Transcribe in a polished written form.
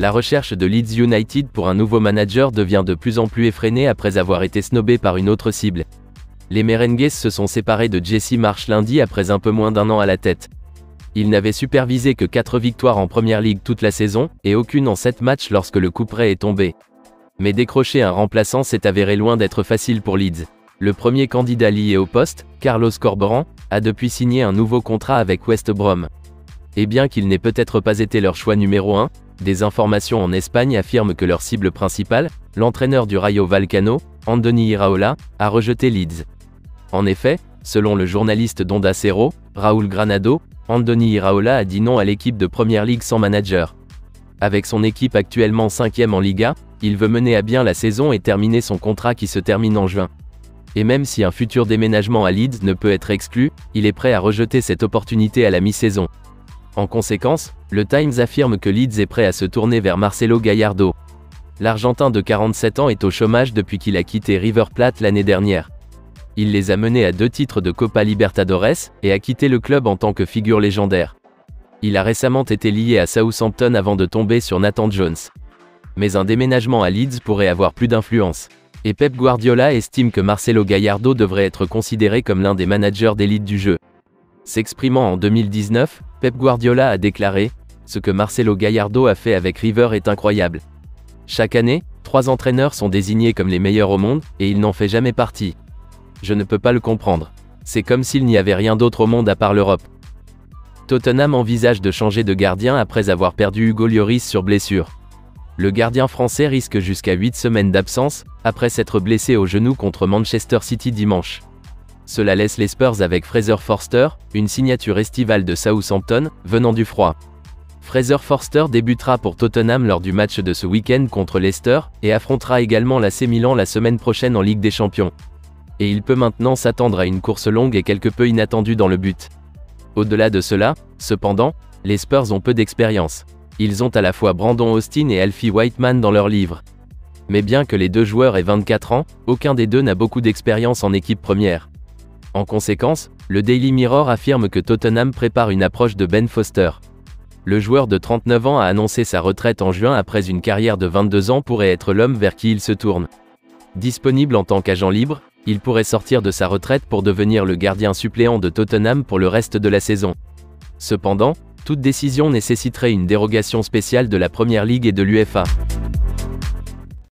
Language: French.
La recherche de Leeds United pour un nouveau manager devient de plus en plus effrénée après avoir été snobé par une autre cible. Les Merengues se sont séparés de Jesse Marsch lundi après un peu moins d'1 an à la tête. Il n'avait supervisé que 4 victoires en Premier League toute la saison, et aucune en 7 matchs lorsque le couperet est tombé. Mais décrocher un remplaçant s'est avéré loin d'être facile pour Leeds. Le premier candidat lié au poste, Carlos Corberán, a depuis signé un nouveau contrat avec West Brom. Et bien qu'il n'ait peut-être pas été leur choix numéro 1, des informations en Espagne affirment que leur cible principale, l'entraîneur du Rayo Vallecano, Andoni Iraola, a rejeté Leeds. En effet, selon le journaliste d'Onda Cero, Raúl Granado, Andoni Iraola a dit non à l'équipe de Premier League sans manager. Avec son équipe actuellement 5e en Liga, il veut mener à bien la saison et terminer son contrat qui se termine en juin. Et même si un futur déménagement à Leeds ne peut être exclu, il est prêt à rejeter cette opportunité à la mi-saison. En conséquence, le Times affirme que Leeds est prêt à se tourner vers Marcelo Gallardo. L'Argentin de 47 ans est au chômage depuis qu'il a quitté River Plate l'année dernière. Il les a menés à 2 titres de Copa Libertadores, et a quitté le club en tant que figure légendaire. Il a récemment été lié à Southampton avant de tomber sur Nathan Jones. Mais un déménagement à Leeds pourrait avoir plus d'influence. Et Pep Guardiola estime que Marcelo Gallardo devrait être considéré comme l'un des managers d'élite du jeu. S'exprimant en 2019, Pep Guardiola a déclaré « Ce que Marcelo Gallardo a fait avec River est incroyable. Chaque année, 3 entraîneurs sont désignés comme les meilleurs au monde, et il n'en fait jamais partie. Je ne peux pas le comprendre. C'est comme s'il n'y avait rien d'autre au monde à part l'Europe. » Tottenham envisage de changer de gardien après avoir perdu Hugo Lloris sur blessure. Le gardien français risque jusqu'à 8 semaines d'absence, après s'être blessé au genou contre Manchester City dimanche. Cela laisse les Spurs avec Fraser Forster, une signature estivale de Southampton, venant du froid. Fraser Forster débutera pour Tottenham lors du match de ce week-end contre Leicester, et affrontera également l'AC Milan la semaine prochaine en Ligue des Champions. Et il peut maintenant s'attendre à une course longue et quelque peu inattendue dans le but. Au-delà de cela, cependant, les Spurs ont peu d'expérience. Ils ont à la fois Brandon Austin et Alfie Whiteman dans leur livre. Mais bien que les 2 joueurs aient 24 ans, aucun des deux n'a beaucoup d'expérience en équipe première. En conséquence, le Daily Mirror affirme que Tottenham prépare une approche de Ben Foster. Le joueur de 39 ans a annoncé sa retraite en juin après une carrière de 22 ans pourrait être l'homme vers qui il se tourne. Disponible en tant qu'agent libre, il pourrait sortir de sa retraite pour devenir le gardien suppléant de Tottenham pour le reste de la saison. Cependant, toute décision nécessiterait une dérogation spéciale de la Premier League et de l'UEFA.